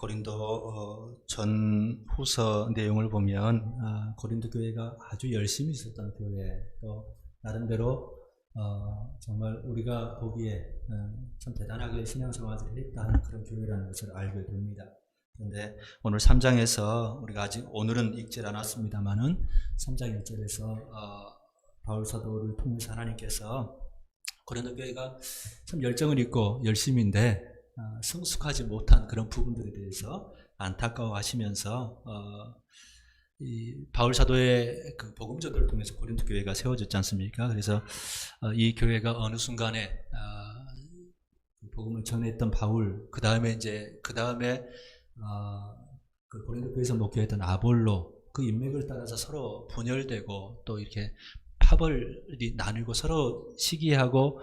고린도 전후서 내용을 보면 고린도 교회가 아주 열심히 있었던 교회, 또 나름대로 정말 우리가 보기에 참 대단하게 신앙생활을 했다는 그런 교회라는 것을 알게 됩니다. 그런데 오늘 3장에서 우리가 아직 오늘은 읽질 않았습니다만은 3장 1절에서 바울 사도를 통해서 하나님께서 고린도 교회가 참 열정을 있고 열심인데 성숙하지 못한 그런 부분들에 대해서 안타까워하시면서 이 바울 사도의 그 복음전도를 통해서 고린도 교회가 세워졌지 않습니까? 그래서 이 교회가 어느 순간에 복음을 전했던 바울, 그 다음에 그 고린도 교회에서 목회했던 아볼로, 그 인맥을 따라서 서로 분열되고 또 이렇게 파벌이 나누고 서로 시기하고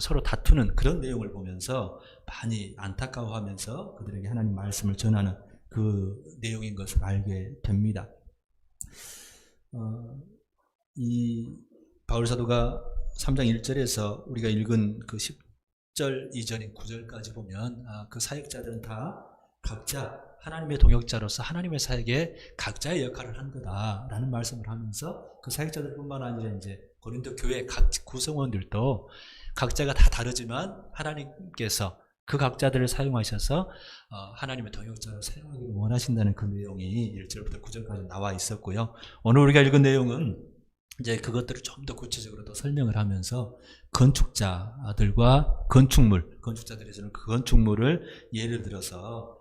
서로 다투는 그런 내용을 보면서 많이 안타까워하면서 그들에게 하나님 말씀을 전하는 그 내용인 것을 알게 됩니다. 이 바울 사도가 3장 1절에서 우리가 읽은 그 10절 이전인 9절까지 보면 그 사역자들은 다 각자 하나님의 동역자로서 하나님의 사역에 각자의 역할을 한 거다라는 말씀을 하면서 그 사역자들뿐만 아니라 이제 고린도 교회 각 구성원들도 각자가 다 다르지만 하나님께서 그 각자들을 사용하셔서 하나님의 동역자로 사용하기를 원하신다는 그 내용이 1절부터 9절까지 나와 있었고요. 오늘 우리가 읽은 내용은 이제 그것들을 좀 더 구체적으로 더 설명을 하면서 건축자들과 건축자들에서는 그 건축물을 예를 들어서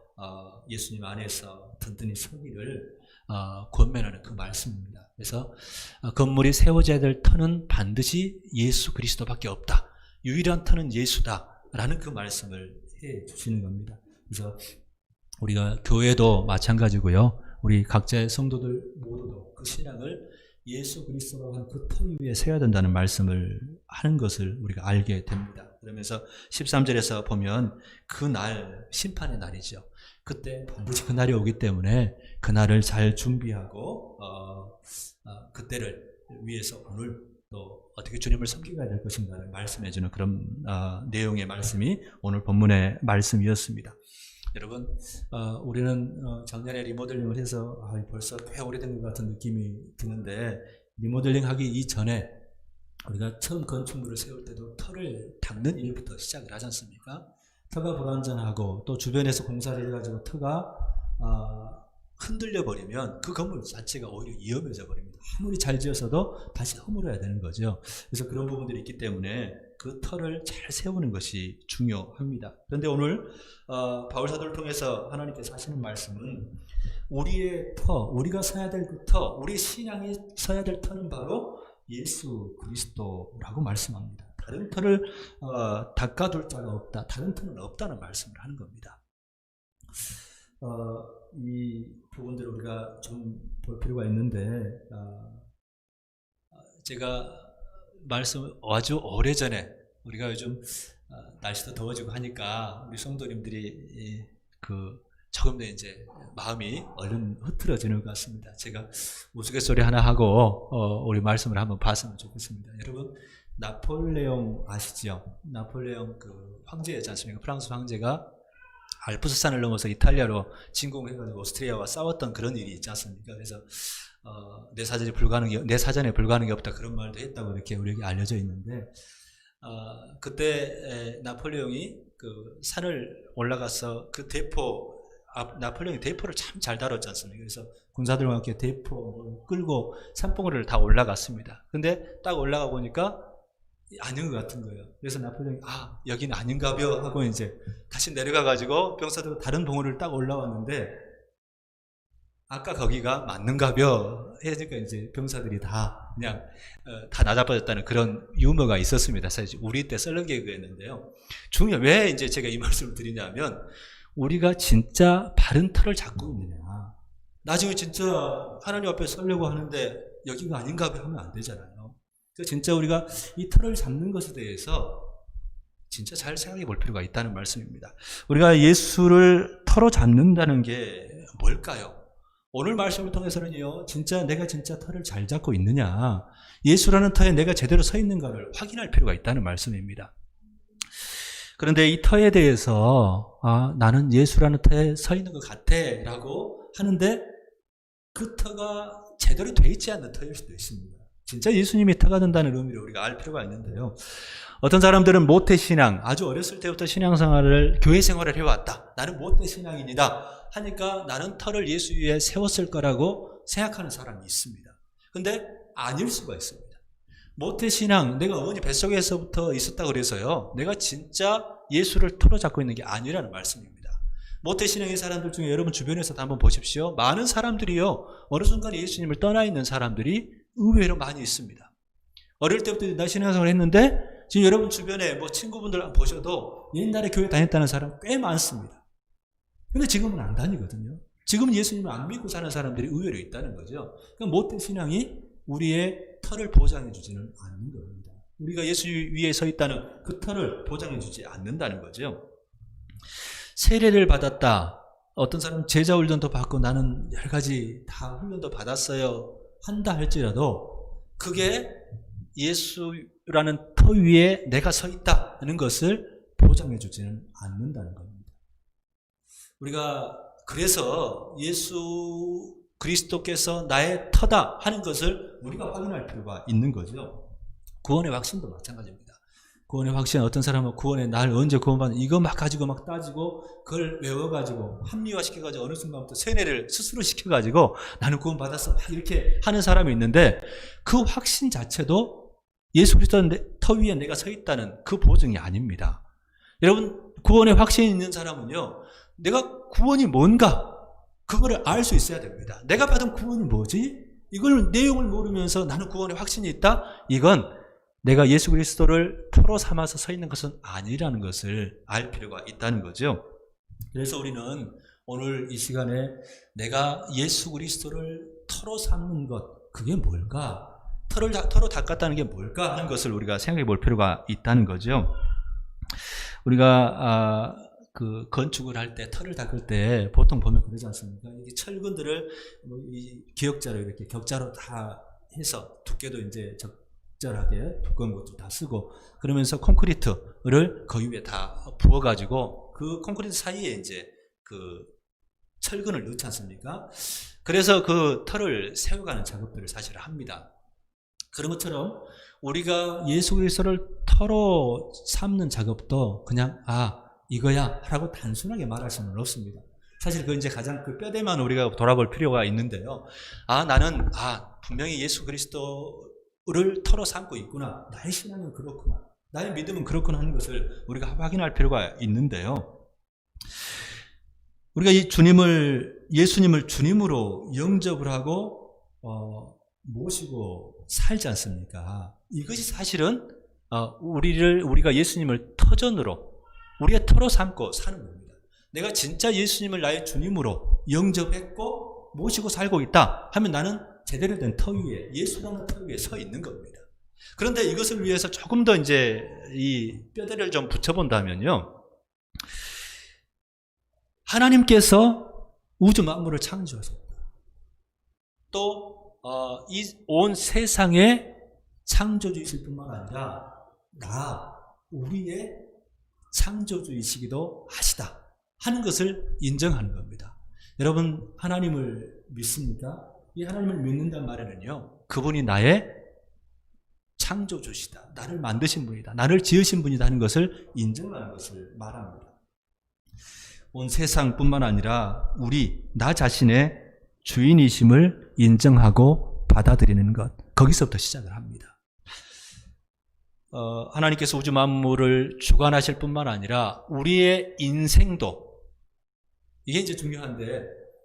예수님 안에서 든든히 서기를 권면하는 그 말씀입니다. 그래서 건물이 세워져야 될 터는 반드시 예수 그리스도밖에 없다. 유일한 터는 예수다라는 그 말씀을 해 주시는 겁니다. 그래서 우리가 교회도 마찬가지고요. 우리 각자의 성도들 모두도 그 신앙을 예수 그리스도라고 하는 그 터 위에 세워야 된다는 말씀을 하는 것을 우리가 알게 됩니다. 그러면서 13절에서 보면 그 날, 심판의 날이죠. 그때 반드시 그 날이 오기 때문에 그 날을 잘 준비하고 그때를 위해서 오늘 또 어떻게 주님을 섬기게 될 것인가를 말씀해 주는 그런 내용의 말씀이 오늘 본문의 말씀이었습니다. 여러분, 우리는 작년에 리모델링을 해서 벌써 꽤 오래된 것 같은 느낌이 드는데, 리모델링 하기 이전에 우리가 처음 건축물을 세울 때도 터를 닦는 일부터 시작을 하지 않습니까? 터가 불완전하고 또 주변에서 공사를 해가지고 터가 흔들려 버리면 그 건물 자체가 오히려 위험해져 버립니다. 아무리 잘 지어서도 다시 허물어야 되는 거죠. 그래서 그런 부분들이 있기 때문에 그 터를 잘 세우는 것이 중요합니다. 그런데 오늘 바울 사도를 통해서 하나님께서 하시는 말씀은 우리의 터, 우리가 서야 될 그 터, 우리 신앙이 서야 될 터는 바로 예수 그리스도라고 말씀합니다. 다른 터를 닦아둘 자가 없다. 다른 터는 없다는 말씀을 하는 겁니다. 이 부분들을 우리가 좀 볼 필요가 있는데, 제가 말씀 아주 오래전에 우리가 요즘 날씨도 더워지고 하니까 우리 성도님들이 조금 더 이제 마음이 얼른 흐트러지는 것 같습니다. 제가 우스갯소리 하나 하고 우리 말씀을 한번 봤으면 좋겠습니다. 여러분, 나폴레옹 아시죠? 나폴레옹 그 황제였지 않습니까? 프랑스 황제가 알프스산을 넘어서 이탈리아로 진공해가지고 오스트리아와 싸웠던 그런 일이 있지 않습니까? 그래서 내 사전에 불가능이 없다 그런 말도 했다고 이렇게 우리에게 알려져 있는데, 그때 나폴레옹이 그 산을 올라가서 그 나폴레옹이 대포를 참 잘 다뤘지 않습니까? 그래서 군사들과 함께 대포를 끌고 산봉우리를 다 올라갔습니다. 근데 딱 올라가 보니까 아닌 것 같은 거예요. 그래서 나폴레옹이 여기는 아닌가벼 하고 이제 다시 내려가가지고 병사들과 다른 봉우리를 딱 올라왔는데 아까 거기가 맞는가벼 해니까 이제 병사들이 다 그냥 다 나자빠졌다는 그런 유머가 있었습니다. 사실 우리 때 썰렁 개그였는데요. 왜 이제 제가 이 말씀을 드리냐면 우리가 진짜 바른 터를 잡고 있느냐. 나중에 진짜 하나님 앞에 서려고 하는데 여기가 아닌가벼 하면 안 되잖아요. 진짜 우리가 이 터를 잡는 것에 대해서 진짜 잘 생각해 볼 필요가 있다는 말씀입니다. 우리가 예수를 터로 잡는다는 게 뭘까요? 오늘 말씀을 통해서는요, 내가 진짜 터를 잘 잡고 있느냐, 예수라는 터에 내가 제대로 서 있는가를 확인할 필요가 있다는 말씀입니다. 그런데 이 터에 대해서 나는 예수라는 터에 서 있는 것 같아 라고 하는데 그 터가 제대로 돼 있지 않는 터일 수도 있습니다. 진짜 예수님이 터가 된다는 의미를 우리가 알 필요가 있는데요. 어떤 사람들은 모태신앙, 아주 어렸을 때부터 신앙생활을, 교회 생활을 해왔다. 나는 모태신앙인이다 하니까 나는 터를 예수 위에 세웠을 거라고 생각하는 사람이 있습니다. 근데 아닐 수가 있습니다. 모태신앙, 내가 어머니 뱃속에서부터 있었다 그래서요, 내가 진짜 예수를 터로 잡고 있는 게 아니라는 말씀입니다. 모태신앙의 사람들 중에 여러분 주변에서도 한번 보십시오. 많은 사람들이요, 어느 순간 예수님을 떠나 있는 사람들이 의외로 많이 있습니다. 어릴 때부터 나 신앙생활을 했는데 지금 여러분 주변에 뭐 친구분들 보셔도 옛날에 교회 다녔다는 사람 꽤 많습니다. 근데 지금은 안 다니거든요. 지금은 예수님을 안 믿고 사는 사람들이 의외로 있다는 거죠. 그러니까 모태신앙이 우리의 터를 보장해 주지는 않는 겁니다. 우리가 예수 위에 서 있다는 그 터를 보장해 주지 않는다는 거죠. 세례를 받았다. 어떤 사람은 제자 훈련도 받고 나는 여러 가지 다 훈련도 받았어요 한다 할지라도 그게 예수라는 터 위에 내가 서 있다는 것을 보장해 주지는 않는다는 겁니다. 우리가 그래서 예수 그리스도께서 나의 터다 하는 것을 우리가 확인할 필요가 있는 거죠. 구원의 확신도 마찬가지입니다. 구원의 확신, 어떤 사람은 구원에 날 언제 구원받는 이거 막 가지고 막 따지고 그걸 외워가지고 합리화시켜가지고 어느 순간부터 세뇌를 스스로 시켜가지고 나는 구원받았어 이렇게 하는 사람이 있는데 그 확신 자체도 예수 그리스도의 터 위에 내가 서 있다는 그 보증이 아닙니다. 여러분, 구원의 확신이 있는 사람은요, 내가 구원이 뭔가 그거를 알 수 있어야 됩니다. 내가 받은 구원이 뭐지? 이걸 내용을 모르면서 나는 구원의 확신이 있다? 이건 내가 예수 그리스도를 터로 삼아서 서 있는 것은 아니라는 것을 알 필요가 있다는 거죠. 그래서 우리는 오늘 이 시간에 내가 예수 그리스도를 터로 삼는 것, 그게 뭘까? 터로 닦았다는 게 뭘까? 하는 것을 우리가 생각해 볼 필요가 있다는 거죠. 우리가 그 건축을 할 때 터를 닦을 때 보통 보면 그러지 않습니까? 이게 철근들을 이 기역자로 이렇게 격자로 다 해서 두께도 이제 적절하게 두꺼운 것도 다 쓰고 그러면서 콘크리트를 그 위에 다 부어가지고 그 콘크리트 사이에 이제 그 철근을 넣지 않습니까? 그래서 그 터를 세워가는 작업들을 사실 합니다. 그런 것처럼 우리가 예수 그리스도를 터로 삼는 작업도 그냥 이거야 라고 단순하게 말할 수는 없습니다. 사실 그 이제 가장 그 뼈대만 우리가 돌아볼 필요가 있는데요. 나는 분명히 예수 그리스도를 터로 삼고 있구나. 나의 신앙은 그렇구나. 나의 믿음은 그렇구나 하는 것을 우리가 확인할 필요가 있는데요. 우리가 예수님을 주님으로 영접을 하고 모시고 살지 않습니까? 이것이 사실은 우리가 예수님을 터전으로 우리의 터로 삼고 사는 겁니다. 내가 진짜 예수님을 나의 주님으로 영접했고 모시고 살고 있다 하면 나는 제대로 된 터 위에, 예수라는 터 위에 서 있는 겁니다. 그런데 이것을 위해서 조금 더 이제 이 뼈대를 좀 붙여본다면요, 하나님께서 우주 만물을 창조하셨다. 또 이 온 세상의 창조주이실 뿐만 아니라 우리의 창조주이시기도 하시다 하는 것을 인정하는 겁니다. 여러분, 하나님을 믿습니까? 이 하나님을 믿는단 말에는요, 그분이 나의 창조주시다, 나를 만드신 분이다, 나를 지으신 분이다 하는 것을 인정하는 것을 말합니다. 온 세상뿐만 아니라 나 자신의 주인이심을 인정하고 받아들이는 것, 거기서부터 시작을 합니다. 하나님께서 우주 만물을 주관하실 뿐만 아니라 우리의 인생도, 이게 이제 중요한데,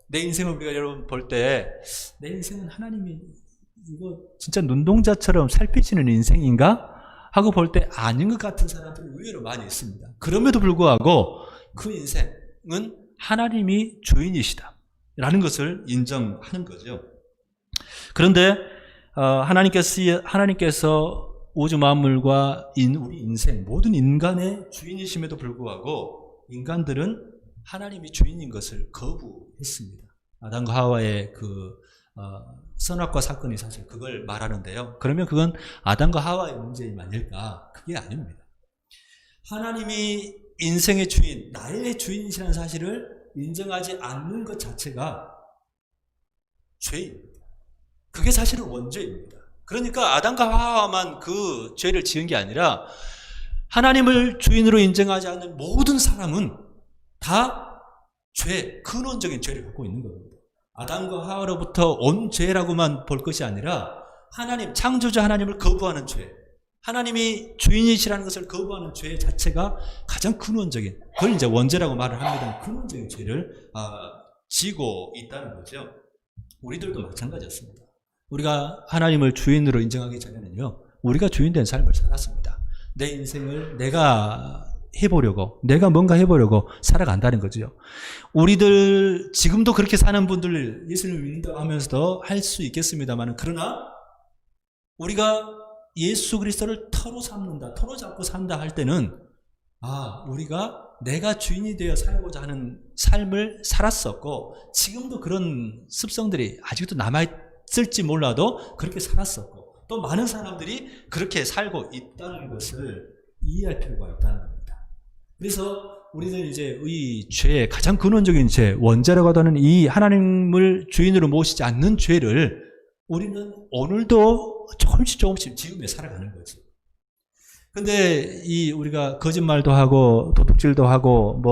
내 인생을 우리가 여러분 볼 때 내 인생은 하나님이 이거 진짜 눈동자처럼 살피시는 인생인가? 하고 볼 때 아닌 것 같은 사람들이 의외로 많이 있습니다. 그럼에도 불구하고 그 인생은 하나님이 주인이시다 라는 것을 인정하는 거죠. 그런데 하나님께서 우주 만물과 우리 인생, 모든 인간의 주인이심에도 불구하고 인간들은 하나님이 주인인 것을 거부했습니다. 아담과 하와의 그 선악과 사건이 사실 그걸 말하는데요. 그러면 그건 아담과 하와의 문제임 아닐까? 그게 아닙니다. 하나님이 인생의 주인, 나의 주인이라는 사실을 인정하지 않는 것 자체가 죄입니다. 그게 사실은 원죄입니다. 그러니까 아담과 하와만 그 죄를 지은 게 아니라 하나님을 주인으로 인정하지 않는 모든 사람은 다 죄, 근원적인 죄를 갖고 있는 겁니다. 아담과 하와로부터 온 죄라고만 볼 것이 아니라 하나님, 창조자 하나님을 거부하는 죄, 하나님이 주인이시라는 것을 거부하는 죄 자체가 가장 근원적인, 그걸 이제 원죄라고 말을 합니다. 근원적인 죄를 지고 있다는 거죠. 우리들도 마찬가지였습니다. 우리가 하나님을 주인으로 인정하기 전에는요, 우리가 주인된 삶을 살았습니다. 내 인생을 내가 해보려고, 내가 뭔가 해보려고 살아간다는 거죠. 우리들 지금도 그렇게 사는 분들 예수님을 믿는다고 하면서도 할 수 있겠습니다만, 그러나 우리가 예수 그리스도를 터로 삼는다, 터로 잡고 산다 할 때는 우리가 내가 주인이 되어 살고자 하는 삶을 살았었고, 지금도 그런 습성들이 아직도 남아있을지 몰라도 그렇게 살았었고, 또 많은 사람들이 그렇게 살고 있다는 것을 이해할 필요가 있다는 겁니다. 그래서 우리는 이제 이 죄의 가장 근원적인 죄, 원죄라고 하는 이 하나님을 주인으로 모시지 않는 죄를 우리는 오늘도 조금씩 지으며 살아가는 거죠. 근데 우리가 거짓말도 하고 도둑질도 하고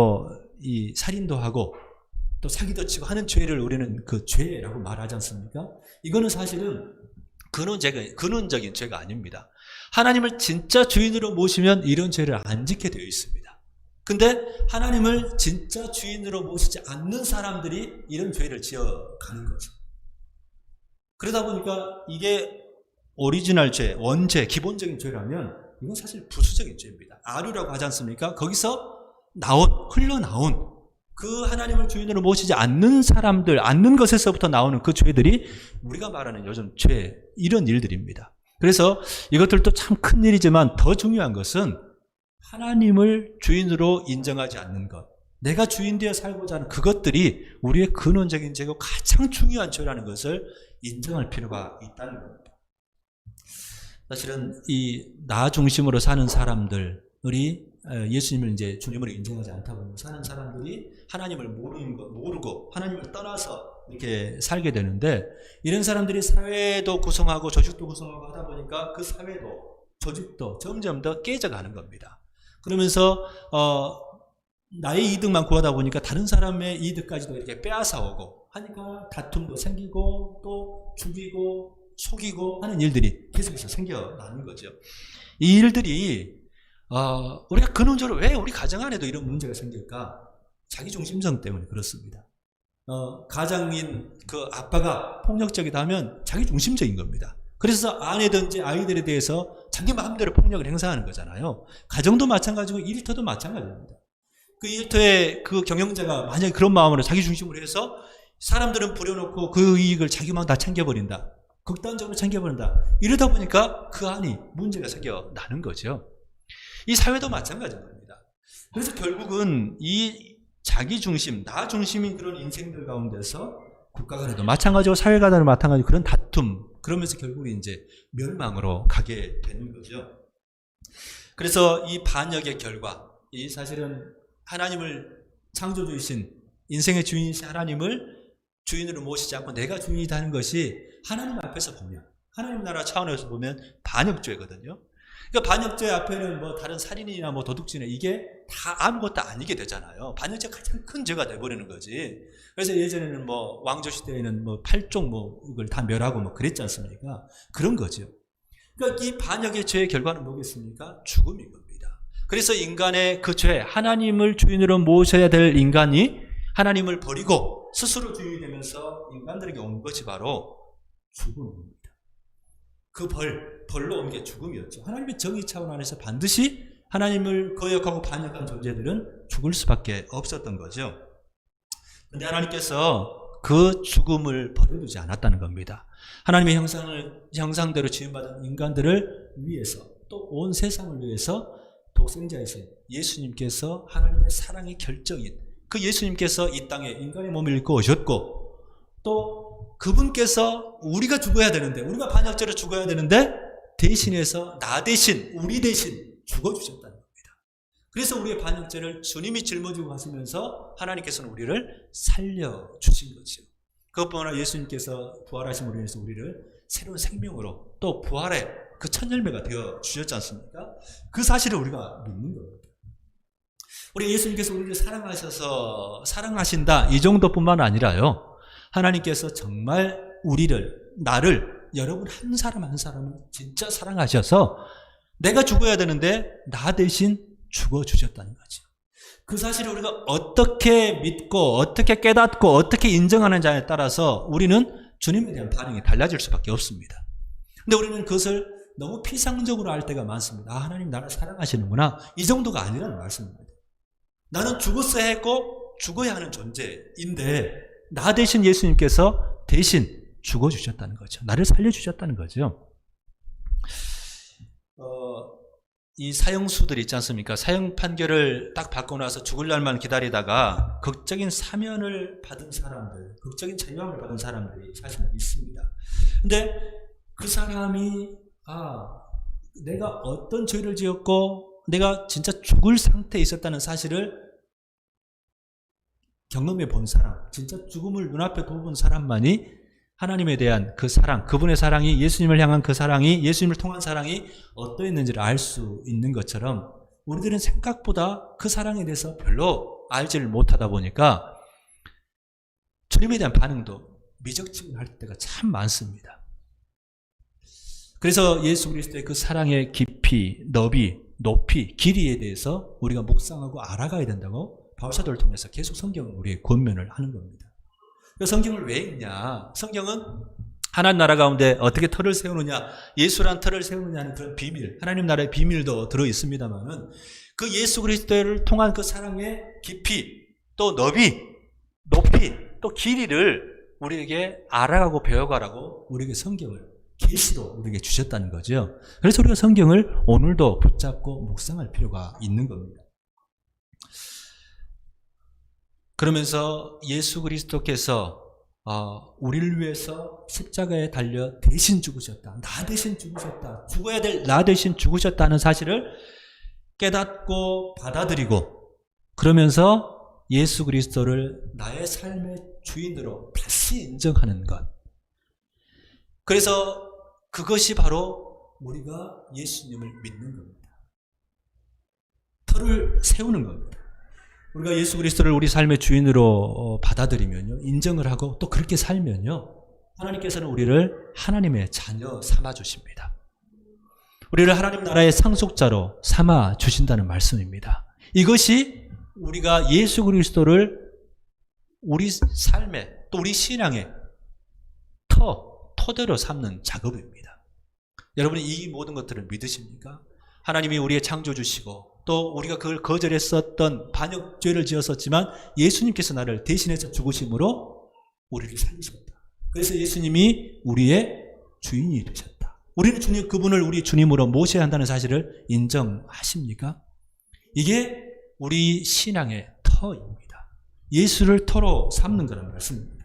이 살인도 하고 또 사기도 치고 하는 죄를 우리는 그 죄라고 말하지 않습니까? 이거는 사실은 근원적인 죄가 아닙니다. 하나님을 진짜 주인으로 모시면 이런 죄를 안 짓게 되어 있습니다. 근데 하나님을 진짜 주인으로 모시지 않는 사람들이 이런 죄를 지어가는 거죠. 그러다 보니까 이게 오리지널 죄, 원죄, 기본적인 죄라면 이건 사실 부수적인 죄입니다. 아류라고 하지 않습니까? 거기서 흘러나온 그 하나님을 주인으로 모시지 않는 사람들, 않는 것에서부터 나오는 그 죄들이 우리가 말하는 요즘 죄, 이런 일들입니다. 그래서 이것들도 참 큰 일이지만 더 중요한 것은 하나님을 주인으로 인정하지 않는 것, 내가 주인 되어 살고자 하는 그것들이 우리의 근원적인 죄고 가장 중요한 죄라는 것을 인정할 필요가 있다는 겁니다. 사실은 이 나 중심으로 사는 사람들이 예수님을 이제 주님으로 인정하지 않다 보면 사는 사람들이 하나님을 모르고 하나님을 떠나서 이렇게 살게 되는데, 이런 사람들이 사회도 구성하고 조직도 구성하고 하다 보니까 그 사회도 조직도 점점 더 깨져가는 겁니다. 그러면서 나의 이득만 구하다 보니까 다른 사람의 이득까지도 이렇게 빼앗아오고 하니까 다툼도 생기고 또 죽이고 속이고 하는 일들이 계속해서 생겨나는 거죠. 이 일들이 우리가 근원적으로 왜 우리 가정 안에도 이런 문제가 생길까? 자기중심성 때문에 그렇습니다. 가장인 그 아빠가 폭력적이다 하면 자기중심적인 겁니다. 그래서 아내든지 아이들에 대해서 자기 마음대로 폭력을 행사하는 거잖아요. 가정도 마찬가지고 일터도 마찬가지입니다. 그 일터의 그 경영자가 만약에 그런 마음으로 자기중심으로 해서 사람들은 부려놓고 그 이익을 자기 마음 다 챙겨버린다, 극단적으로 챙겨버린다, 이러다 보니까 그 안이 문제가 생겨나는 거죠. 이 사회도 마찬가지인 겁니다. 그래서 결국은 이 자기중심, 나 중심인 그런 인생들 가운데서 국가 간에도 마찬가지고 사회 간에도 마찬가지고 그런 다툼, 그러면서 결국 이제 멸망으로 가게 되는 거죠. 그래서 이 반역의 결과, 이 사실은 하나님을 창조주이신 인생의 주인이신 하나님을 주인으로 모시지 않고 내가 주인이다 하는 것이 하나님 앞에서 보면, 하나님 나라 차원에서 보면 반역죄거든요. 그러니까 반역죄 앞에는 다른 살인이나 도둑질이나 이게 다 아무것도 아니게 되잖아요. 반역죄가 가장 큰 죄가 돼버리는 거지. 그래서 예전에는 왕조시대에는 8종 이걸 다 멸하고 그랬지 않습니까? 그런 거죠. 그러니까 이 반역의 죄의 결과는 뭐겠습니까? 죽음인 겁니다. 그래서 인간의 그 죄, 하나님을 주인으로 모셔야 될 인간이 하나님을 버리고 스스로 주인이 되면서 인간들에게 온 것이 바로 죽음입니다. 그 벌로 온 게 죽음이었죠. 하나님의 정의 차원 안에서 반드시 하나님을 거역하고 반역한 존재들은 죽을 수밖에 없었던 거죠. 그런데 하나님께서 그 죽음을 버려두지 않았다는 겁니다. 하나님의 형상대로 지음받은 인간들을 위해서, 또 온 세상을 위해서 독생자이신 예수님께서 하나님의 사랑의 결정인 그 예수님께서 이 땅에 인간의 몸을 입고 오셨고, 또 그분께서 우리가 죽어야 되는데, 우리가 반역죄로 죽어야 되는데 대신해서 나 대신, 우리 대신 죽어주셨다는 겁니다. 그래서 우리의 반역죄를 주님이 짊어지고 가시면서 하나님께서는 우리를 살려주신 거죠. 그것뿐만 아니라 예수님께서 부활하신 우리를 위해서 우리를 새로운 생명으로 또 부활의 그 첫 열매가 되어 주셨지 않습니까? 그 사실을 우리가 믿는 겁니다. 우리 예수님께서 우리를 사랑하셔서 사랑하신다 이 정도뿐만 아니라요. 하나님께서 정말 나를 여러분 한 사람 한 사람을 진짜 사랑하셔서 내가 죽어야 되는데 나 대신 죽어주셨다는 거죠. 그 사실을 우리가 어떻게 믿고 어떻게 깨닫고 어떻게 인정하는지에 따라서 우리는 주님에 대한 반응이 달라질 수밖에 없습니다. 근데 우리는 그것을 너무 피상적으로 할 때가 많습니다. 하나님 나를 사랑하시는구나. 이 정도가 아니라는 말씀입니다. 나는 죽었어야 했고 죽어야 하는 존재인데 나 대신 예수님께서 대신 죽어주셨다는 거죠. 나를 살려주셨다는 거죠. 이 사형수들 있지 않습니까? 사형 판결을 딱 받고 나서 죽을 날만 기다리다가 극적인 사면을 받은 사람들, 극적인 자유함을 받은 사람들이 사실 있습니다. 근데 그 사람이 내가 어떤 죄를 지었고 내가 진짜 죽을 상태에 있었다는 사실을 경험해 본 사람, 진짜 죽음을 눈앞에 둬본 사람만이 하나님에 대한 그 사랑, 그분의 사랑이, 예수님을 향한 그 사랑이, 예수님을 통한 사랑이 어떠했는지를 알 수 있는 것처럼 우리들은 생각보다 그 사랑에 대해서 별로 알지를 못하다 보니까 주님에 대한 반응도 미적지근할 때가 참 많습니다. 그래서 예수 그리스도의 그 사랑의 깊이, 너비, 높이, 길이에 대해서 우리가 묵상하고 알아가야 된다고 바울사도를 통해서 계속 성경은 우리에게 권면을 하는 겁니다. 성경을 왜 읽냐? 성경은 하나님 나라 가운데 어떻게 터를 세우느냐, 예수란 터를 세우느냐는 그런 비밀, 하나님 나라의 비밀도 들어있습니다만은 그 예수 그리스도를 통한 그 사랑의 깊이, 또 너비, 높이, 또 길이를 우리에게 알아가고 배워가라고 우리에게 성경을 계시로 우리에게 주셨다는 거죠. 그래서 우리가 성경을 오늘도 붙잡고 묵상할 필요가 있는 겁니다. 그러면서 예수 그리스도께서 우리를 위해서 십자가에 달려 대신 죽으셨다. 나 대신 죽으셨다. 죽어야 될 나 대신 죽으셨다는 사실을 깨닫고 받아들이고 그러면서 예수 그리스도를 나의 삶의 주인으로 다시 인정하는 것. 그래서 그것이 바로 우리가 예수님을 믿는 겁니다. 터를 세우는 겁니다. 우리가 예수 그리스도를 우리 삶의 주인으로 받아들이면요, 인정을 하고 또 그렇게 살면요, 하나님께서는 우리를 하나님의 자녀 삼아 주십니다. 우리를 하나님 나라의 상속자로 삼아 주신다는 말씀입니다. 이것이 우리가 예수 그리스도를 우리 삶의 또 우리 신앙의 토대로 삼는 작업입니다. 여러분이 이 모든 것들을 믿으십니까? 하나님이 우리의 창조주시고 또 우리가 그걸 거절했었던 반역죄를 지었었지만 예수님께서 나를 대신해서 죽으심으로 우리를 살리셨다. 그래서 예수님이 우리의 주인이 되셨다. 우리는 그분을 우리 주님으로 모셔야 한다는 사실을 인정하십니까? 이게 우리 신앙의 터입니다. 예수를 터로 삼는 거란 말씀입니다.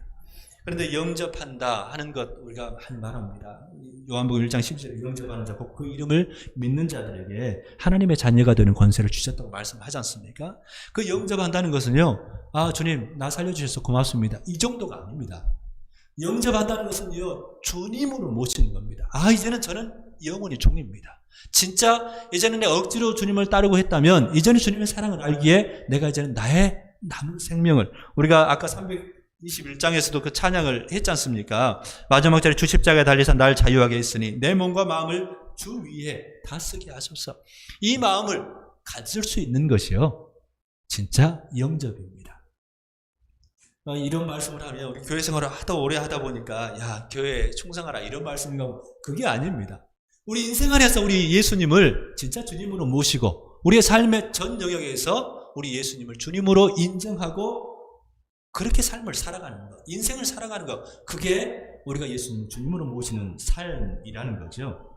그런데 영접한다 하는 것 우리가 말합니다. 요한복음 1장 10절에 영접하는 자 곧 그 이름을 믿는 자들에게 하나님의 자녀가 되는 권세를 주셨다고 말씀하지 않습니까? 그 영접한다는 것은요, 주님 나 살려주셔서 고맙습니다, 이 정도가 아닙니다. 영접한다는 것은요, 주님으로 모시는 겁니다. 이제는 저는 영원히 종입니다. 진짜 이제는 내가 억지로 주님을 따르고 했다면 이제는 주님의 사랑을 알기에 내가 이제는 나의 남은 생명을, 우리가 아까 321장에서도 그 찬양을 했지 않습니까? 마지막 절에 주 십자가에 달리사 날 자유하게 했으니 내 몸과 마음을 주 위에 다 쓰게 하소서. 이 마음을 가질 수 있는 것이요, 진짜 영접입니다. 이런 말씀을 하면 우리 교회 생활을 하도 오래 하다 보니까 교회에 충성하라 이런 말씀인가, 그게 아닙니다. 우리 인생 안에서 우리 예수님을 진짜 주님으로 모시고 우리의 삶의 전 영역에서 우리 예수님을 주님으로 인정하고 그렇게 삶을 살아가는 것, 인생을 살아가는 것, 그게 우리가 예수님 주님으로 모시는 삶이라는 거죠.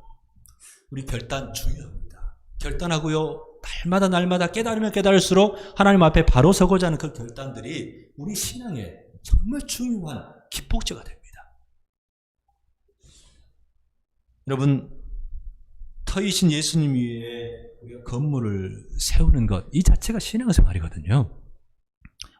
우리 결단 중요합니다. 결단하고요, 날마다 깨달으면 깨달을수록 하나님 앞에 바로 서고자 하는 그 결단들이 우리 신앙에 정말 중요한 기폭제가 됩니다. 여러분, 터이신 예수님 위에 우리가 건물을 세우는 것, 이 자체가 신앙생활이거든요.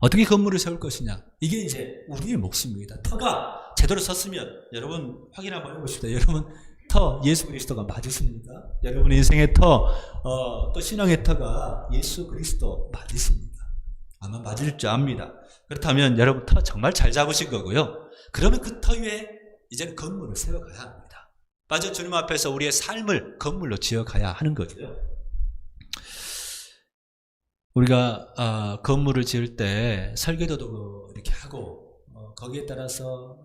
어떻게 건물을 세울 것이냐, 이게 이제 우리의 몫입니다. 터가 제대로 섰으면, 여러분 확인 한번 해보십시다. 여러분 터 예수 그리스도가 맞으십니까? 여러분 인생의 터, 또 신앙의 터가 예수 그리스도 맞으십니까? 아마 맞을 줄 압니다. 그렇다면 여러분 터 정말 잘 잡으신 거고요. 그러면 그 터 위에 이제는 건물을 세워가야 합니다. 맞아, 주님 앞에서 우리의 삶을 건물로 지어가야 하는 거죠. 우리가 건물을 지을 때 설계도도 이렇게 하고 거기에 따라서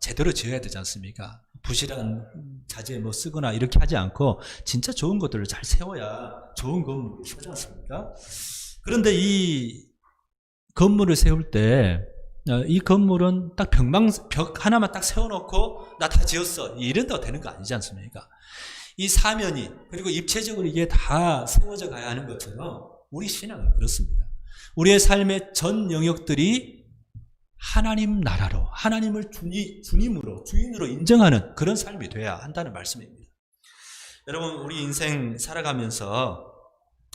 제대로 지어야 되지 않습니까? 부실한 자재 뭐 쓰거나 이렇게 하지 않고 진짜 좋은 것들을 잘 세워야 좋은 건물을 세우지 않습니까? 그런데 이 건물을 세울 때 이 건물은 딱 벽 하나만 딱 세워놓고 나 다 지었어 이런다고 되는 거 아니지 않습니까? 이 사면이, 그리고 입체적으로 이게 다 세워져 가야 하는 것처럼 우리 신앙은 그렇습니다. 우리의 삶의 전 영역들이 하나님 나라로, 하나님을 주님으로, 주인으로 인정하는 그런 삶이 돼야 한다는 말씀입니다. 여러분, 우리 인생 살아가면서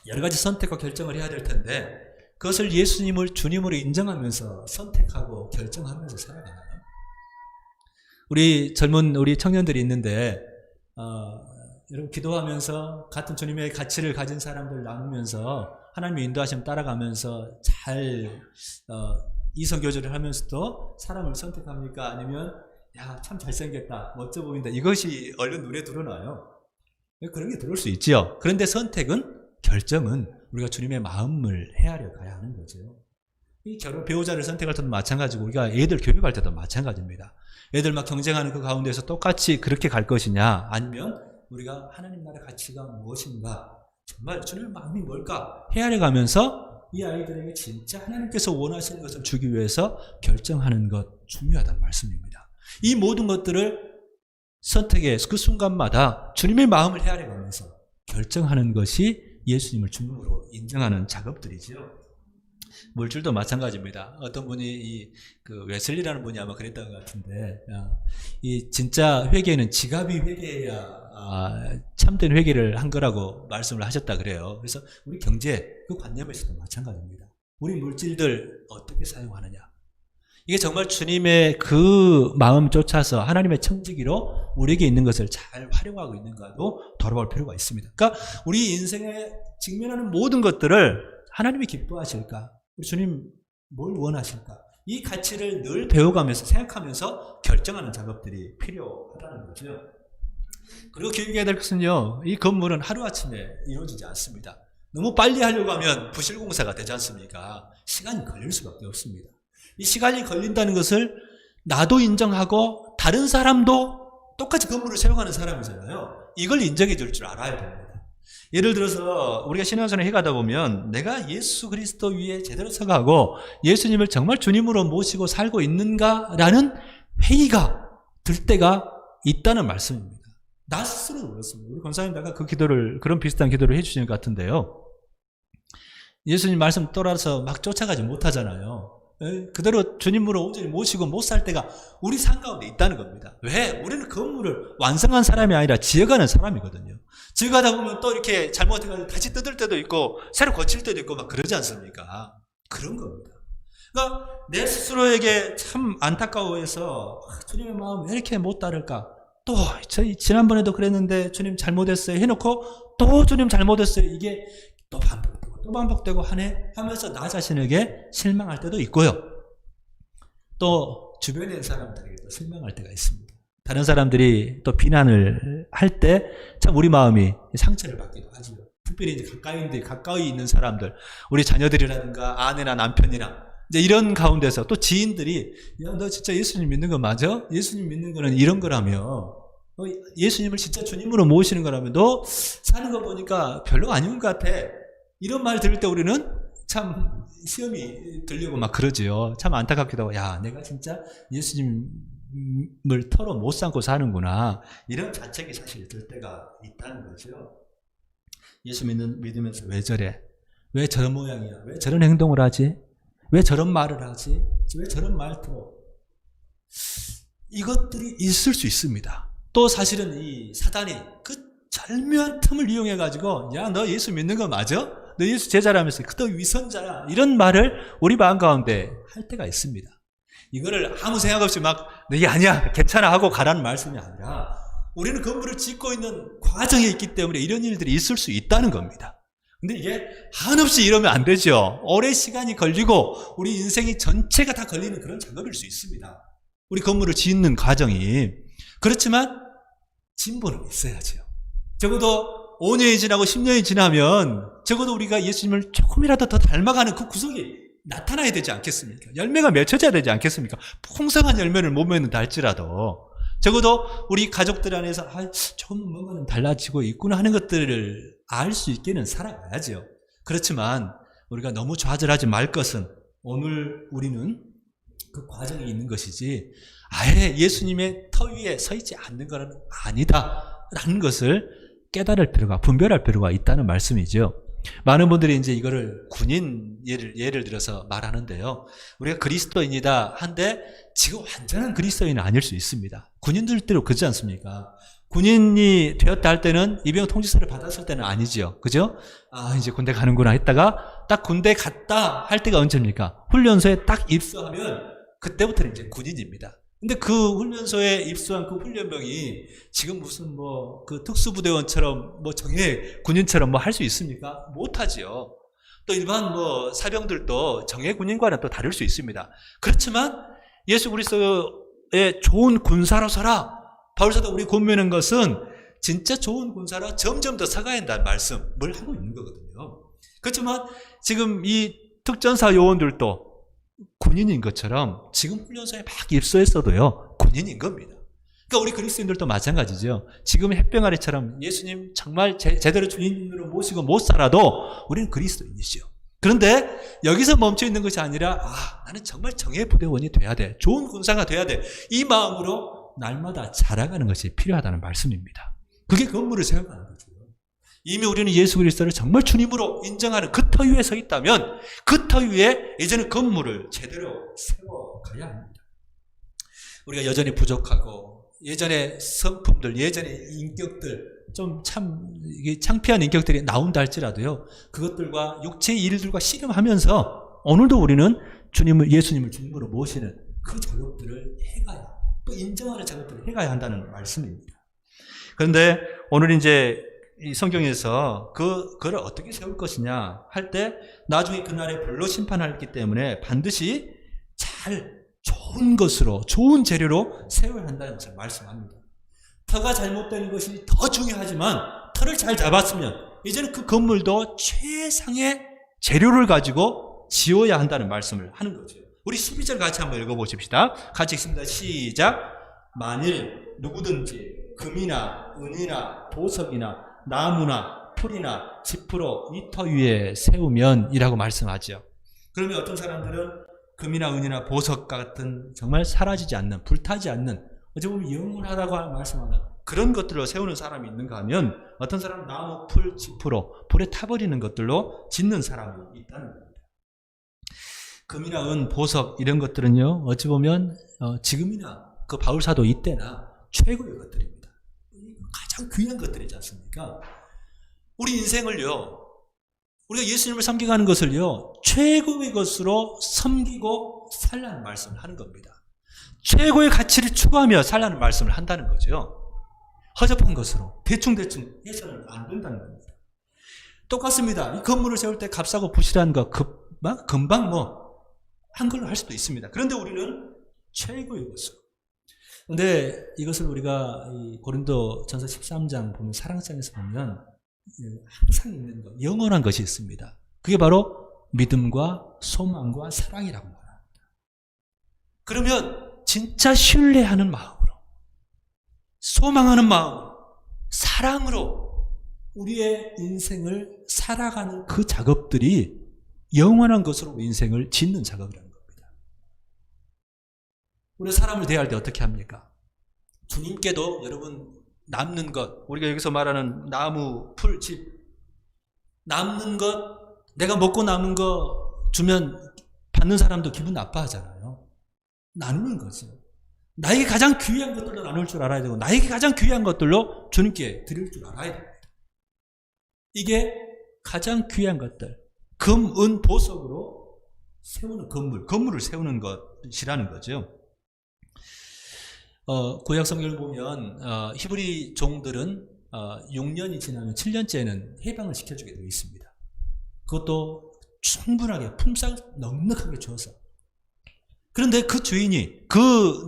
여러 가지 선택과 결정을 해야 될 텐데 그것을 예수님을 주님으로 인정하면서 선택하고 결정하면서 살아가나요? 우리 젊은 우리 청년들이 있는데 여러분 기도하면서 같은 주님의 가치를 가진 사람들 나누면서 하나님의 인도하심 따라가면서 잘 이성교제를 하면서도 사람을 선택합니까? 아니면 야, 참 잘생겼다, 멋져 보인다, 이것이 얼른 눈에 드러나요? 그런 게 들어올 수 있죠. 그런데 선택은, 결정은 우리가 주님의 마음을 헤아려 가야 하는 거죠. 이 결혼 배우자를 선택할 때도 마찬가지고 우리가 애들 교육할 때도 마찬가지입니다. 애들 막 경쟁하는 그 가운데서 똑같이 그렇게 갈 것이냐, 아니면 우리가 하나님 나라 가치가 무엇인가, 정말 주님의 마음이 뭘까 헤아려 가면서 이 아이들에게 진짜 하나님께서 원하시는 것을 주기 위해서 결정하는 것, 중요하다는 말씀입니다. 이 모든 것들을 선택의 그 순간마다 주님의 마음을 헤아려 가면서 결정하는 것이 예수님을 주님으로 인정하는 작업들이죠. 물질도 마찬가지입니다. 어떤 분이 그 웨슬리라는 분이 아마 그랬던 것 같은데, 이 진짜 회개는 지갑이 회개해야 참된 회개를 한 거라고 말씀을 하셨다 그래요. 그래서 우리 경제 그 관념에서도 마찬가지입니다. 우리 물질들 어떻게 사용하느냐, 이게 정말 주님의 그 마음 쫓아서 하나님의 청지기로 우리에게 있는 것을 잘 활용하고 있는가도 돌아볼 필요가 있습니다. 그러니까 우리 인생에 직면하는 모든 것들을 하나님이 기뻐하실까, 우리 주님 뭘 원하실까, 이 가치를 늘 배워가면서 생각하면서 결정하는 작업들이 필요하다는 거죠. 그리고 기억해야 될 것은요, 이 건물은 하루아침에 이루어지지 않습니다. 너무 빨리 하려고 하면 부실공사가 되지 않습니까? 시간이 걸릴 수밖에 없습니다. 이 시간이 걸린다는 것을 나도 인정하고 다른 사람도 똑같이 건물을 세워가는 사람이잖아요. 이걸 인정해 줄 줄 알아야 됩니다. 예를 들어서 우리가 신앙생활을 해가다 보면 내가 예수 그리스도 위에 제대로 서가고 예수님을 정말 주님으로 모시고 살고 있는가라는 회의가 들 때가 있다는 말씀입니다. 나 스스로 그렇습니다. 우리 권사님 내가 그 기도를, 그런 비슷한 기도를 해주시는 것 같은데요. 예수님 말씀 따라서 막 쫓아가지 못하잖아요. 그대로 주님으로 온전히 모시고 못 살 때가 우리 삶 가운데 있다는 겁니다. 왜? 우리는 건물을 완성한 사람이 아니라 지어가는 사람이거든요. 지어가다 보면 또 이렇게 잘못해가지고 다시 뜯을 때도 있고 새로 고칠 때도 있고 막 그러지 않습니까? 그런 겁니다. 그러니까 내 스스로에게 참 안타까워해서 주님의 마음 왜 이렇게 못 따를까? 또 저희 지난번에도 그랬는데 주님 잘못했어요 해놓고 또 주님 잘못했어요, 이게 또 반복되고 하면서 나 자신에게 실망할 때도 있고요. 또 주변에 있는 사람들에게 또 실망할 때가 있습니다. 다른 사람들이 또 비난을 할 때 참 우리 마음이 상처를 받기도 하죠. 특별히 이제 가까이 있는 사람들, 우리 자녀들이라든가 아내나 남편이나 이제 이런 가운데서 또 지인들이 야, 너 진짜 예수님 믿는 거 맞아? 예수님 믿는 거는 이런 거라며, 예수님을 진짜 주님으로 모시는 거라며, 너 사는 거 보니까 별로 아닌 것 같아, 이런 말 들을 때 우리는 참 시험이 들려고 막 그러지요. 참 안타깝기도 하고, 야, 내가 진짜 예수님을 터로 못 삼고 사는구나, 이런 자책이 사실 들 때가 있다는 거죠. 예수 믿으면서 왜 저래? 왜 저런 모양이야? 왜 저런 행동을 하지? 왜 저런 말을 하지? 왜 저런 말투로? 이것들이 있을 수 있습니다. 또 사실은 이 사단이 그 절묘한 틈을 이용해가지고 야, 너 예수 믿는 거 맞아? 너 예수 제자라면서 너 위선자야. 이런 말을 우리 마음 가운데 할 때가 있습니다. 이거를 아무 생각 없이 막 너희 아니야 괜찮아 하고 가라는 말씀이 아니라 우리는 건물을 짓고 있는 과정에 있기 때문에 이런 일들이 있을 수 있다는 겁니다. 근데 이게 한없이 이러면 안 되죠. 오래 시간이 걸리고 우리 인생이 전체가 다 걸리는 그런 작업일 수 있습니다. 우리 건물을 짓는 과정이. 그렇지만 진보는 있어야죠. 적어도 5년이 지나고 10년이 지나면 적어도 우리가 예수님을 조금이라도 더 닮아가는 그 구석이 나타나야 되지 않겠습니까? 열매가 맺혀져야 되지 않겠습니까? 풍성한 열매를 못 맺는다 할지라도 적어도 우리 가족들 안에서 조금 뭔가 좀 달라지고 있구나 하는 것들을 알 수 있게는 살아가야죠. 그렇지만 우리가 너무 좌절하지 말 것은 오늘 우리는 그 과정이 있는 것이지 아예 예수님의 터 위에 서 있지 않는 것은 아니다라는 것을 깨달을 필요가, 분별할 필요가 있다는 말씀이죠. 많은 분들이 이제 이거를 군인 예를 들어서 말하는데요. 우리가 그리스도인이다 한데 지금 완전한 그리스도인은 아닐 수 있습니다. 군인들도 그렇지 않습니까? 군인이 되었다 할 때는 입영 통지서를 받았을 때는 아니죠. 그죠? 아, 이제 군대 가는구나 했다가 딱 군대 갔다 할 때가 언제입니까? 훈련소에 딱 입소하면 그때부터는 이제 군인입니다. 근데 그 훈련소에 입소한 그 훈련병이 지금 무슨 그 특수부대원처럼 정예 군인처럼 할 수 있습니까? 못하지요. 또 일반 사병들도 정예 군인과는 또 다를 수 있습니다. 그렇지만 예수 그리스도의 좋은 군사로서라 바울사도 우리 권면한 것은 진짜 좋은 군사로 점점 더 서가야 한다는 말씀을 하고 있는 거거든요. 그렇지만 지금 이 특전사 요원들도 군인인 것처럼 지금 훈련소에 막 입소했어도요 군인인 겁니다. 그러니까 우리 그리스도인들도 마찬가지죠. 지금 햇병아리처럼 예수님 정말 제대로 주님으로 모시고 못 살아도 우리는 그리스도인이죠. 그런데 여기서 멈춰 있는 것이 아니라 나는 정말 정예 부대원이 돼야 돼. 좋은 군사가 돼야 돼. 이 마음으로 날마다 자라가는 것이 필요하다는 말씀입니다. 그게 건물을 세워가는 거죠. 이미 우리는 예수 그리스도를 정말 주님으로 인정하는 그 터 위에 서 있다면 그 터 위에 이제는 건물을 제대로 세워가야 합니다. 우리가 여전히 부족하고 예전의 성품들, 예전의 인격들 좀 이게 창피한 인격들이 나온다 할지라도요 그것들과 육체의 일들과 씨름하면서 오늘도 우리는 예수님을 주님으로 모시는 그 작업들을 해가야 또 인정하는 작업들을 해가야 한다는 말씀입니다. 그런데 오늘 이제 이 성경에서 그걸 어떻게 세울 것이냐 할 때 나중에 그날에 불로 심판하기 때문에 반드시 좋은 것으로 좋은 재료로 세워야 한다는 것을 말씀합니다. 터가 잘못된 것이 더 중요하지만 터를 잘 잡았으면 이제는 그 건물도 최상의 재료를 가지고 지어야 한다는 말씀을 하는 거죠. 우리 12절 같이 한번 읽어보십시다. 같이 읽습니다. 시작. 만일 누구든지 금이나 은이나 보석이나 나무나 풀이나 짚으로 이 터 위에 세우면 이라고 말씀하죠. 그러면 어떤 사람들은 금이나 은이나 보석 같은 정말 사라지지 않는, 불타지 않는, 어찌 보면 영원하다고 말씀하는 그런 것들로 세우는 사람이 있는가 하면 어떤 사람은 나무, 풀, 짚으로 불에 타버리는 것들로 짓는 사람이 있다는 겁니다. 금이나 은, 보석 이런 것들은요 어찌 보면 지금이나 그 바울사도 이때나 최고의 것들입니다. 가장 귀한 것들이지 않습니까? 우리 인생을요 우리가 예수님을 섬기가는 것을요 최고의 것으로 섬기고 살라는 말씀을 하는 겁니다. 최고의 가치를 추구하며 살라는 말씀을 한다는 거죠. 허접한 것으로 대충 해서는 안 된다는 겁니다. 똑같습니다. 이 건물을 세울 때 값싸고 부실한 거 금방 한 걸로 할 수도 있습니다. 그런데 우리는 최고의 것으로. 그런데 이것을 우리가 고린도 전서 13장 보면 사랑장에서 보면 항상 있는 것, 영원한 것이 있습니다. 그게 바로 믿음과 소망과 사랑이라고 말합니다. 그러면 진짜 신뢰하는 마음으로, 소망하는 마음, 사랑으로 우리의 인생을 살아가는 그 작업들이 영원한 것으로 인생을 짓는 작업이라는 겁니다. 우리가 사람을 대할 때 어떻게 합니까? 주님께도 여러분 남는 것, 우리가 여기서 말하는 나무, 풀, 집, 남는 것, 내가 먹고 남은 거 주면 받는 사람도 기분 나빠하잖아요. 나누는 거죠. 나에게 가장 귀한 것들로 나눌 줄 알아야 되고 나에게 가장 귀한 것들로 주님께 드릴 줄 알아야 됩니다. 이게 가장 귀한 것들, 금, 은, 보석으로 세우는 건물을 세우는 것이라는 거죠. 구약 성경을 보면 히브리 종들은 6년이 지나면 7년째는 해방을 시켜주게 되어 있습니다. 그것도 충분하게 품삯 넉넉하게 줘서. 그런데 그 주인이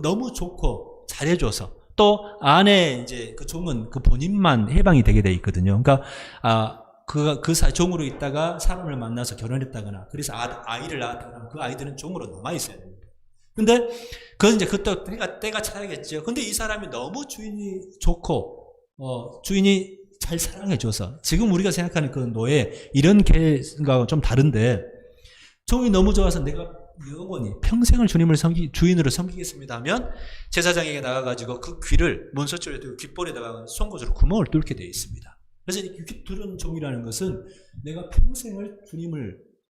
너무 좋고 잘해줘서 또 안에 이제 그 종은 그 본인만 해방이 되게 돼 있거든요. 그러니까 종으로 있다가 사람을 만나서 결혼했다거나 그래서 아이를 낳았다거나 그 아이들은 종으로 남아 있어야 됩니다. 근데 그건 이제 그때 때가 차야겠죠. 근데 이 사람이 너무 주인이 좋고 주인이 잘 사랑해줘서 지금 우리가 생각하는 그 노예 이런 개가 좀 다른데 종이 너무 좋아서 내가 영원히 평생을 주인으로 섬기겠습니다 하면 제사장에게 나가가지고 그 귀를 문서줄에 두고 귓볼에다가 송곳으로 구멍을 뚫게 되어 있습니다. 그래서 이 귀 뚫은 종이라는 것은 내가 평생을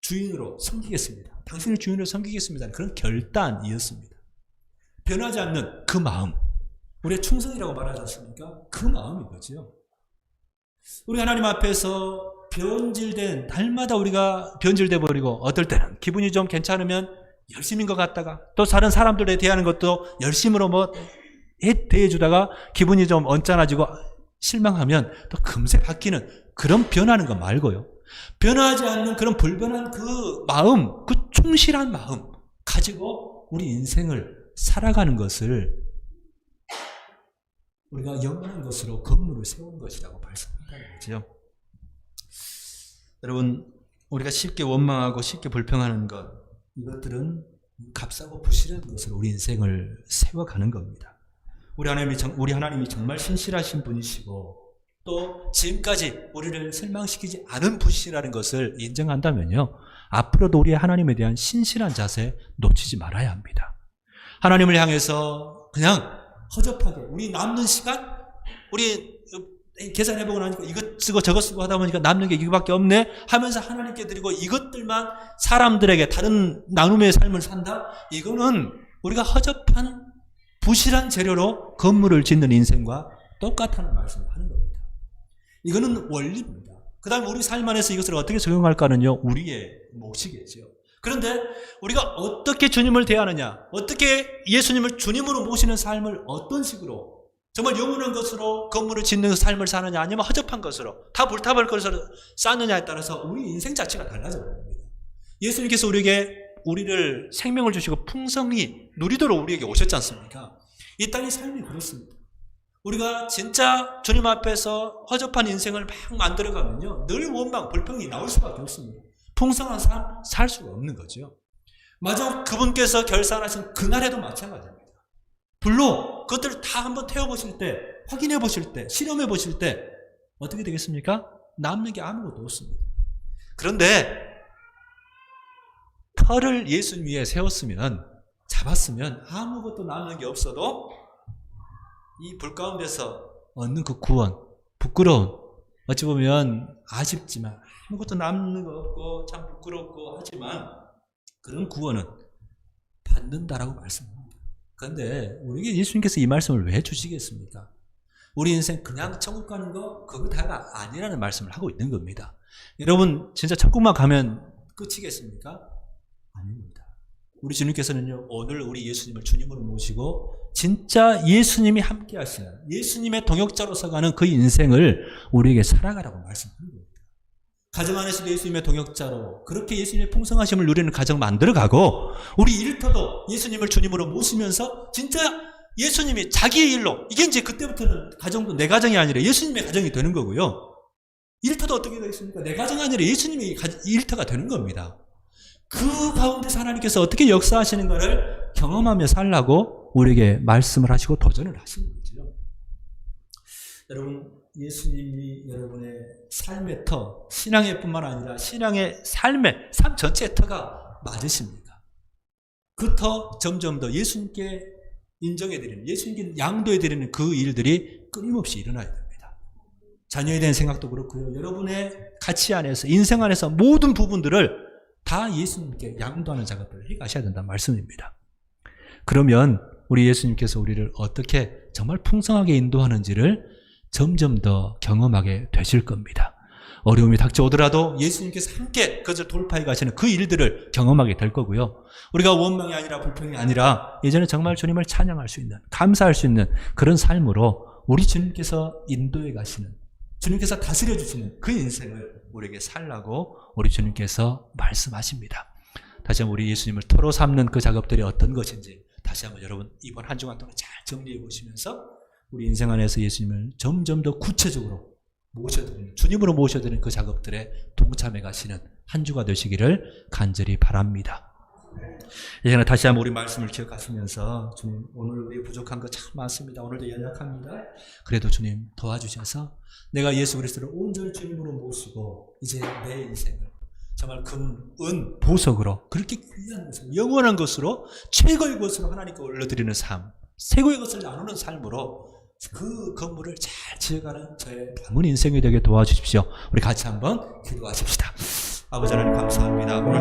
주인으로 섬기겠습니다. 당신을 주인으로 섬기겠습니다. 그런 결단이었습니다. 변하지 않는 그 마음. 우리의 충성이라고 말하지 않습니까? 그 마음인 거죠. 우리 하나님 앞에서 날마다 우리가 변질돼 버리고 어떨 때는 기분이 좀 괜찮으면 열심인 것 같다가 또 다른 사람들에 대하는 것도 열심으로 대해주다가 기분이 좀 언짢아지고 실망하면 또 금세 바뀌는 그런 변하는 거 말고요. 변하지 않는 그런 불변한 그 마음, 그 충실한 마음 가지고 우리 인생을 살아가는 것을 우리가 영원한 것으로 건물을 세우는 것이라고 말씀한다는 거죠. 여러분, 우리가 쉽게 원망하고 쉽게 불평하는 것, 이것들은 값싸고 부실한 것으로 우리 인생을 세워가는 겁니다. 우리 하나님이 정말 신실하신 분이시고 또 지금까지 우리를 실망시키지 않은 분이라는 것을 인정한다면요, 앞으로도 우리 하나님에 대한 신실한 자세 놓치지 말아야 합니다. 하나님을 향해서 그냥 허접하게 우리 남는 시간 우리 계산해보고 나니까 이것 쓰고 저것 쓰고 하다 보니까 남는 게 이거밖에 없네 하면서 하나님께 드리고 이것들만 사람들에게 다른 나눔의 삶을 산다? 이거는 우리가 허접한 부실한 재료로 건물을 짓는 인생과 똑같다는 말씀을 하는 겁니다. 이거는 원리입니다. 그 다음에 우리 삶 안에서 이것을 어떻게 적용할까는요, 우리의 몫이겠죠. 그런데 우리가 어떻게 주님을 대하느냐, 어떻게 예수님을 주님으로 모시는 삶을 어떤 식으로 정말 영원한 것으로 건물을 짓는 삶을 사느냐 아니면 허접한 것으로 다 불타버릴 것으로 쌓느냐에 따라서 우리 인생 자체가 달라져 버립니다. 예수님께서 우리를 생명을 주시고 풍성히 누리도록 우리에게 오셨지 않습니까? 이 땅의 삶이 그렇습니다. 우리가 진짜 주님 앞에서 허접한 인생을 막 만들어가면요, 늘 원망, 불평이 나올 수밖에 없습니다. 풍성한 삶 살 수가 없는 거죠. 마저 그분께서 결산하신 그날에도 마찬가지입니다. 불로 그것들을 다 한번 태워보실 때, 확인해 보실 때, 실험해 보실 때 어떻게 되겠습니까? 남는 게 아무것도 없습니다. 그런데 터를 예수님 위에 잡았으면 아무것도 남는 게 없어도 이 불 가운데서 얻는 그 구원, 부끄러운, 어찌 보면 아쉽지만 아무것도 남는 거 없고 참 부끄럽고 하지만 그런 구원은 받는다라고 말씀합니다. 그런데 우리에게 예수님께서 이 말씀을 왜 주시겠습니까? 우리 인생 그냥 천국 가는 거 그거 다가 아니라는 말씀을 하고 있는 겁니다. 여러분 진짜 천국만 가면 끝이겠습니까? 아닙니다. 우리 주님께서는요, 오늘 우리 예수님을 주님으로 모시고 진짜 예수님이 함께 하시는 예수님의 동역자로서 가는 그 인생을 우리에게 살아가라고 말씀하는 겁니다. 가정 안에서도 예수님의 동역자로 그렇게 예수님의 풍성하심을 누리는 가정 만들어가고 우리 일터도 예수님을 주님으로 모시면서 진짜 예수님이 자기의 일로, 이게 이제 그때부터는 가정도 내 가정이 아니라 예수님의 가정이 되는 거고요. 일터도 어떻게 되겠습니까? 내 가정이 아니라 예수님의 일터가 되는 겁니다. 그 가운데서 하나님께서 어떻게 역사하시는가를 경험하며 살라고 우리에게 말씀을 하시고 도전을 하시는 거죠. 여러분, 예수님이 여러분의 삶의 터, 신앙의 뿐만 아니라 신앙의 삶 전체의 터가 맞으십니까? 그 터 점점 더 예수님께 인정해드리는, 예수님께 양도해드리는 그 일들이 끊임없이 일어나야 됩니다. 자녀에 대한 생각도 그렇고요. 여러분의 가치 안에서, 인생 안에서 모든 부분들을 다 예수님께 양도하는 작업을 해 가셔야 된다는 말씀입니다. 그러면 우리 예수님께서 우리를 어떻게 정말 풍성하게 인도하는지를 점점 더 경험하게 되실 겁니다. 어려움이 닥쳐오더라도 예수님께서 함께 그것을 돌파해 가시는 그 일들을 경험하게 될 거고요. 우리가 원망이 아니라 불평이 아니라 이제는 정말 주님을 찬양할 수 있는, 감사할 수 있는 그런 삶으로 우리 주님께서 인도해 가시는, 주님께서 다스려 주시는 그 인생을 우리에게 살라고 우리 주님께서 말씀하십니다. 다시 한번 우리 예수님을 토로 삼는 그 작업들이 어떤 것인지 다시 한번 여러분 이번 한 주간 동안 잘 정리해 보시면서 우리 인생 안에서 예수님을 점점 더 구체적으로 모셔드리는, 주님으로 모셔드리는 그 작업들에 동참해 가시는 한 주가 되시기를 간절히 바랍니다. 이제는 다시 한번 우리 말씀을 기억하시면서 주님 오늘 우리 부족한 거 참 많습니다. 오늘도 연약합니다. 그래도 주님 도와주셔서 내가 예수 그리스도를 온전히 주님으로 모시고 이제 내 인생을 정말 금, 은, 보석으로 그렇게 귀한 것을 영원한 것으로 최고의 것으로 하나님께 올려드리는 삶, 최고의 것을 나누는 삶으로 그 건물을 잘 지어가는 저의 남은 인생이 되게 도와주십시오. 우리 같이 한번 기도하십시다. 아버지 하나님 감사합니다. 오늘